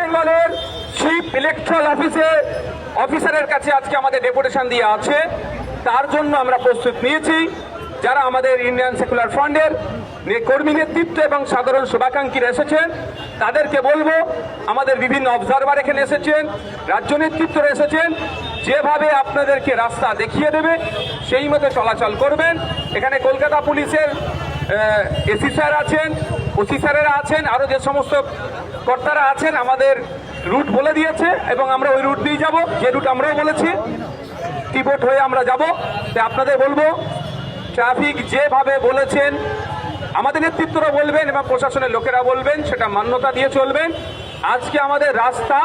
বেঙ্গলের chief electoral অফিসারের কাছে আজকে আমাদের ডেপুটেশন দিয়ে আছে। তার জন্য আমরা প্রস্তুত নিয়েছি। যারা আমাদের ইন্ডিয়ান সেকুলার ফ্রন্টের কর্মী নেতৃত্ব এবং সাধারণ শুভাকাঙ্ক্ষীরা এসেছেন, তাদেরকে বলবো, আমাদের বিভিন্ন অবজারভার এখানে এসেছেন, রাজ্য নেতৃত্বরা এসেছেন, যেভাবে আপনাদেরকে রাস্তা দেখিয়ে দেবে সেই মতো চলাচল করবেন। এখানে কলকাতা পুলিশের এসি স্যার আছেন, ওসি স্যারেরা আছেন, আরও যে সমস্ত কর্তারা আছেন আমাদের রুট বলে দিয়েছে এবং আমরা ওই রুট দিয়ে যাব, যে রুট আমরাও বলেছি টিবোট হয়ে আমরা যাব। তাই আপনাদের বলবো, ট্রাফিক যেভাবে বলেছেন আমাদের নেতৃত্বরা বলবেন এবং প্রশাসনের লোকেরা বলবেন, সেটা মান্যতা দিয়ে চলবেন। আজকে আমাদের রাস্তা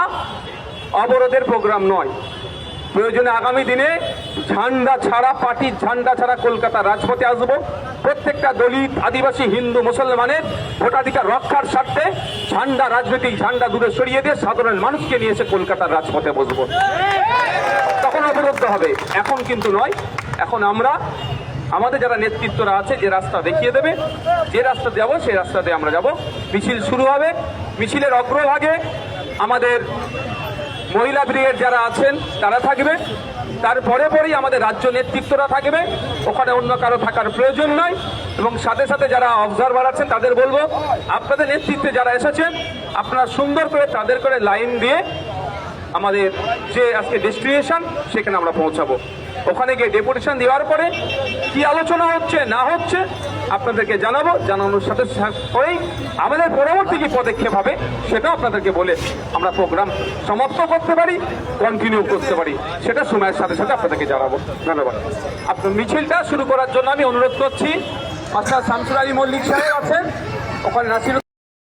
অবরোধের প্রোগ্রাম নয়। প্রয়োজনে আগামী দিনে ঝান্ডা ছাড়া, পার্টির ঝান্ডা ছাড়া কলকাতার রাজপথে আসবো। প্রত্যেকটা দলিত, আদিবাসী, হিন্দু, মুসলমানের ভোটাধিকার রক্ষার স্বার্থে ঝান্ডা, রাজনৈতিক ঝান্ডা দূরে সরিয়ে দিয়ে সাধারণ মানুষকে নিয়ে এসে কলকাতার রাজপথে বসবো। তখন অবরুদ্ধ হবে, এখন কিন্তু নয়। এখন আমরা আমাদের যারা নেতৃত্বরা আছে যে রাস্তা দেখিয়ে দেবে, যে রাস্তা যাবো সেই রাস্তাতে আমরা যাব। মিছিল শুরু হবে। মিছিলের অগ্রভাগে আমাদের মহিলা ব্রিগেড যারা আছেন তারা থাকবে, তারপরে পরেই আমাদের রাজ্য নেতৃত্বরা থাকবে। ওখানে অন্য কারো থাকার প্রয়োজন নয়। এবং সাথে সাথে যারা অবজারভার আছেন তাদের বলবো, আপনাদের নেতৃত্বে যারা এসেছেন আপনারা সুন্দর করে তাদের করে লাইন দিয়ে আমাদের যে আজকে ডেস্টিনেশন সেখানে আমরা পৌঁছাবো। ওখানে গিয়ে ডেপুটেশন দেওয়ার পরে কি আলোচনা হচ্ছে না হচ্ছে আপনাদেরকে জানাবো। জানানোর সাথে করেই আমাদের পরবর্তী কি পদক্ষেপ হবে সেটাও আপনাদেরকে বলে আমরা প্রোগ্রাম সমাপ্ত করতে পারি, কন্টিনিউ করতে পারি, সেটা সময়ের সাথে সাথে আপনাদেরকে জানাবো। ধন্যবাদ। আপনার মিছিলটা শুরু করার জন্য আমি অনুরোধ করছি, মাস্টার শামসুর আলী মল্লিক সাহেব আছেন, ওখানে নাসির